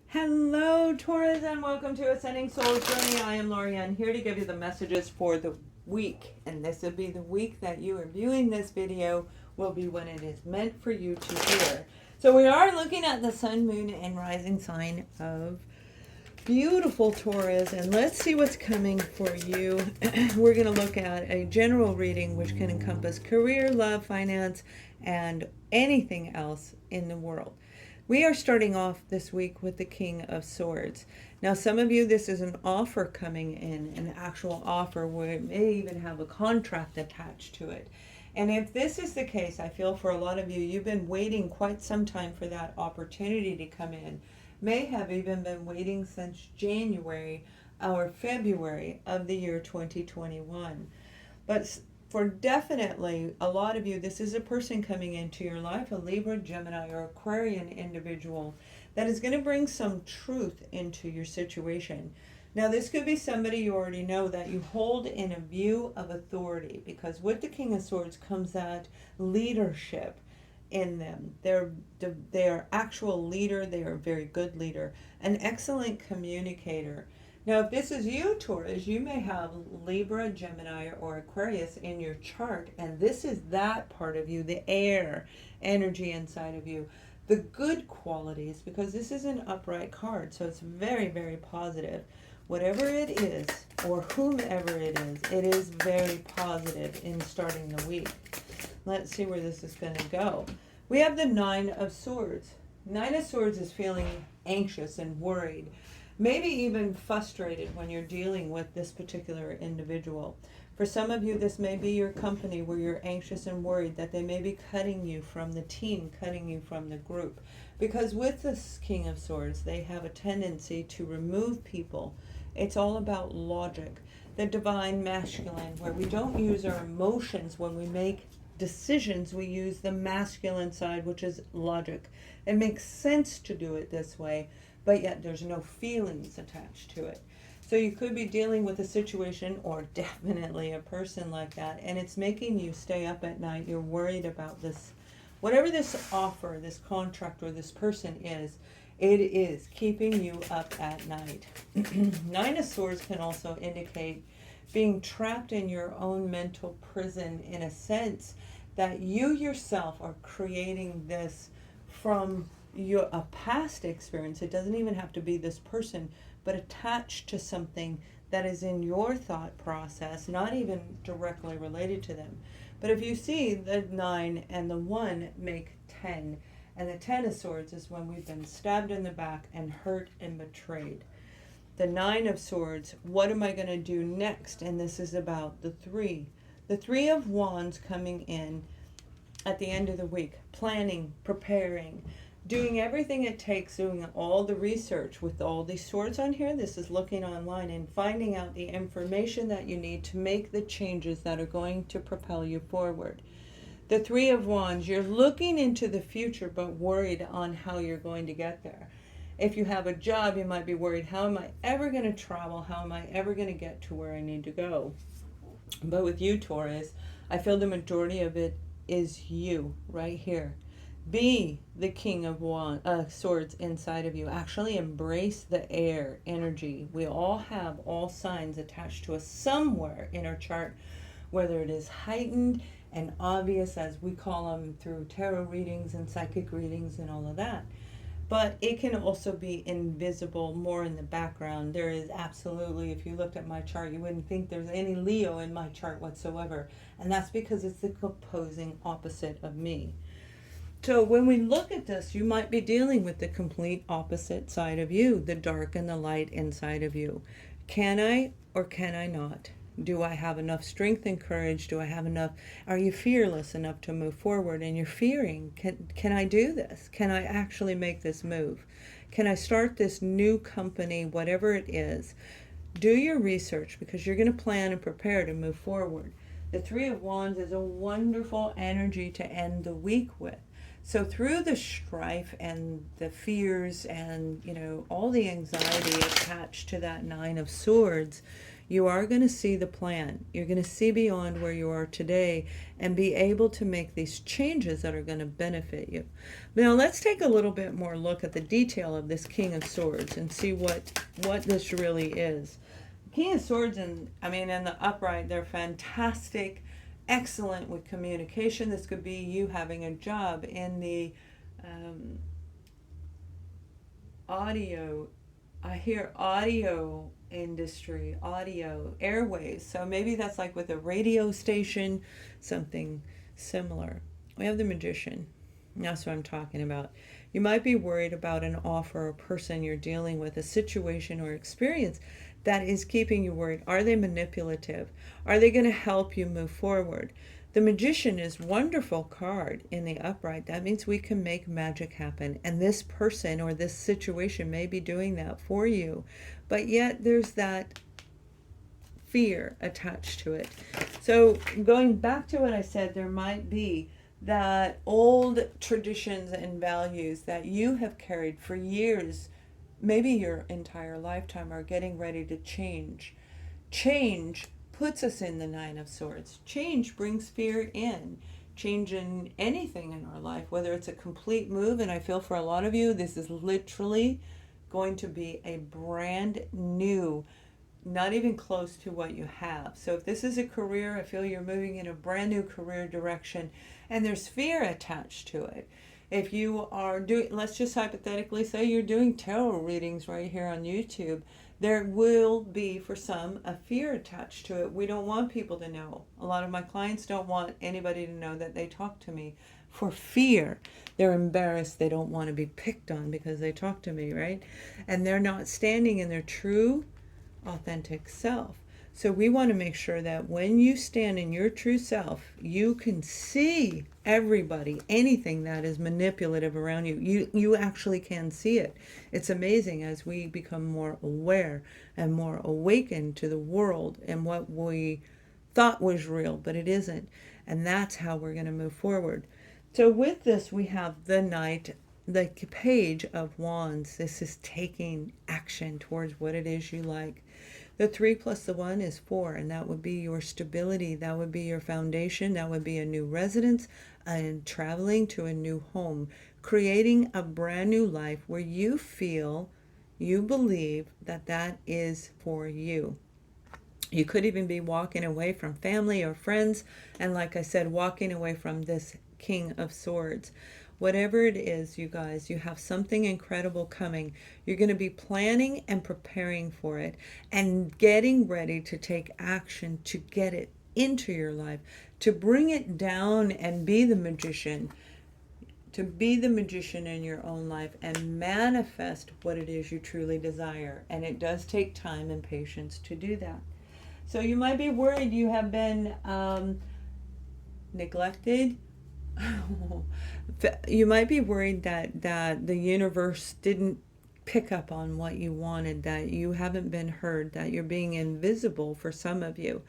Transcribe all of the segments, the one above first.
Hello, Taurus, and welcome to Ascending Souls Journey. I am Lorianne, here to give you the messages for the week. And this will be the week that you are viewing this video, will be when it is meant for you to hear. So we are looking at the sun, moon, and rising sign of beautiful Taurus, and let's see what's coming for you. We're going to look at a general reading which can encompass career, love, finance, and anything else in the world. We are starting off this week with the King of Swords. Now, some of you, this is an offer coming in, an actual offer where it may even have a contract attached to it. And if this is the case, I feel for a lot of you, you've been waiting quite some time for that opportunity to come in. May have even been waiting since January or February of the year 2021. But for definitely a lot of you, this is a person coming into your life, a Libra, Gemini, or Aquarian individual that is going to bring some truth into your situation. Now, this could be somebody you already know that you hold in a view of authority, because with the King of Swords comes that leadership in them. They're actual leader. They are a very good leader, an excellent communicator. Now, if this is you, Taurus, you may have Libra, Gemini, or Aquarius in your chart, and this is that part of you, the air energy inside of you, the good qualities, because this is an upright card, so it's very, very positive. Whatever it is, or whomever it is very positive in starting the week. Let's see where this is going to go. We have the Nine of Swords. Nine of Swords is feeling anxious and worried, maybe even frustrated when you're dealing with this particular individual. For some of you, this may be your company where you're anxious and worried that they may be cutting you from the team, cutting you from the group. Because with this King of Swords, they have a tendency to remove people. It's all about logic. The divine masculine, where we don't use our emotions when we make decisions, we use the masculine side, which is logic. It makes sense to do it this way, but yet there's no feelings attached to it. So you could be dealing with a situation, or definitely a person like that, and it's making you stay up at night. You're worried about this, whatever this offer, this contract, or this person is, it is keeping you up at night. Nine of Swords can also indicate being trapped in your own mental prison, in a sense that you yourself are creating this from a past experience. It doesn't even have to be this person, but attached to something that is in your thought process, not even directly related to them. But if you see the 9 and the 1 make 10, and the 10 of Swords is when we've been stabbed in the back and hurt and betrayed. The 9 of Swords, what am I going to do next? And this is about the 3. The 3 of Wands coming in at the end of the week, planning, preparing, doing everything it takes, doing all the research with all these swords on here. This is looking online and finding out the information that you need to make the changes that are going to propel you forward. The 3 of Wands, you're looking into the future but worried on how you're going to get there. If you have a job, you might be worried, how am I ever going to travel? How am I ever going to get to where I need to go? But with you, Taurus, I feel the majority of it is you right here. Be the King of Swords inside of you. Actually embrace the air energy. We all have all signs attached to us somewhere in our chart, whether it is heightened and obvious, as we call them through tarot readings and psychic readings and all of that. But it can also be invisible, more in the background. There is absolutely, if you looked at my chart, you wouldn't think there's any Leo in my chart whatsoever. And that's because it's the opposing opposite of me. So when we look at this, you might be dealing with the complete opposite side of you, the dark and the light inside of you. Can I or can I not? Do I have enough strength and courage? Do I have enough? Are you fearless enough to move forward? And you're fearing, can I do this? Can I actually make this move? Can I start this new company, whatever it is? Do your research, because you're going to plan and prepare to move forward. The 3 of Wands is a wonderful energy to end the week with. So through the strife and the fears and, all the anxiety attached to that 9 of Swords, you are going to see the plan. You're going to see beyond where you are today and be able to make these changes that are going to benefit you. Now let's take a little bit more look at the detail of this King of Swords and see what this really is. King of Swords, in the upright, they're fantastic, excellent with communication. This could be you having a job in the audio. I hear audio industry, audio, airways. So maybe that's like with a radio station, something similar. We have the Magician. That's what I'm talking about. You might be worried about an offer or person you're dealing with, a situation or experience that is keeping you worried. Are they manipulative? Are they going to help you move forward? The Magician is a wonderful card in the upright. That means we can make magic happen. And this person or this situation may be doing that for you. But yet there's that fear attached to it. So going back to what I said, there might be that old traditions and values that you have carried for years, maybe your entire lifetime, are getting ready to change. Change puts us in the Nine of Swords. Change brings fear in. Change in anything in our life, whether it's a complete move, and I feel for a lot of you, this is literally going to be a brand new, not even close to what you have. So if this is a career, I feel you're moving in a brand new career direction, and there's fear attached to it. If you are doing, let's just hypothetically say you're doing tarot readings right here on YouTube, there will be, for some, a fear attached to it. We don't want people to know. A lot of my clients don't want anybody to know that they talk to me for fear. They're embarrassed. They don't want to be picked on because they talk to me, right? And they're not standing in their true, authentic self. So we want to make sure that when you stand in your true self, you can see everybody, anything that is manipulative around you. You actually can see it. It's amazing as we become more aware and more awakened to the world and what we thought was real, but it isn't. And that's how we're going to move forward. So with this, we have the Knight, the Page of Wands. This is taking action towards what it is you like. The 3 plus the 1 is 4, and that would be your stability. That would be your foundation. That would be a new residence and traveling to a new home, creating a brand new life where you feel, you believe that that is for you. You could even be walking away from family or friends, and like I said, walking away from this King of Swords. Whatever it is, you guys, you have something incredible coming. You're going to be planning and preparing for it and getting ready to take action to get it into your life, to bring it down and be the magician, to be the magician in your own life and manifest what it is you truly desire. And it does take time and patience to do that. So you might be worried you have been neglected. You might be worried that the universe didn't pick up on what you wanted, that you haven't been heard, that you're being invisible for some of you.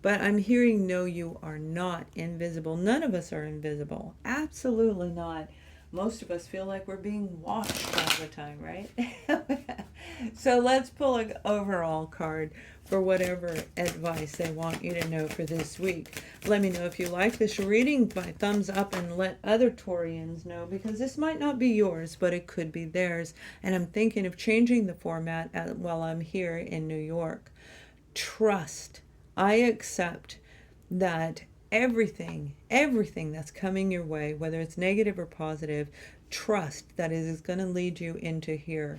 But I'm hearing, no, you are not invisible. None of us are invisible. Absolutely not. Most of us feel like we're being watched all the time, right? So let's pull an overall card for whatever advice they want you to know for this week. Let me know if you like this reading by thumbs up, and let other Taurians know, because this might not be yours, but it could be theirs. And I'm thinking of changing the format while I'm here in New York. Trust. I accept that everything that's coming your way, whether it's negative or positive, trust that it is going to lead you into here.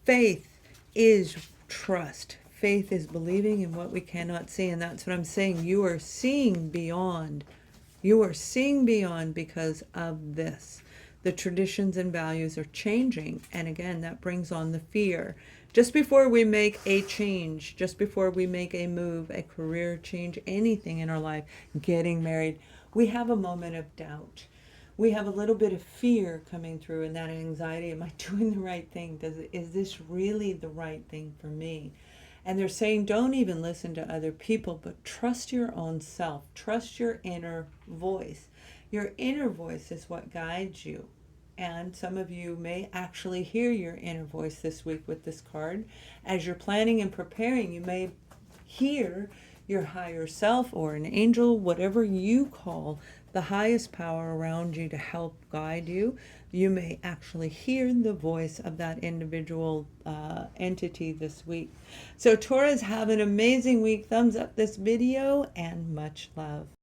Faith is trust. Faith is believing in what we cannot see. And that's what I'm saying. You are seeing beyond. You are seeing beyond because of this. The traditions and values are changing. And again, that brings on the fear. Just before we make a change, just before we make a move, a career change, anything in our life, getting married, we have a moment of doubt. We have a little bit of fear coming through, and that anxiety. Am I doing the right thing? Is this really the right thing for me? And they're saying, don't even listen to other people, but trust your own self. Trust your inner voice. Your inner voice is what guides you. And some of you may actually hear your inner voice this week with this card. As you're planning and preparing, you may hear your higher self or an angel, whatever you call the highest power around you to help guide you. You may actually hear the voice of that individual entity this week. So Taurus, have an amazing week. Thumbs up this video and much love.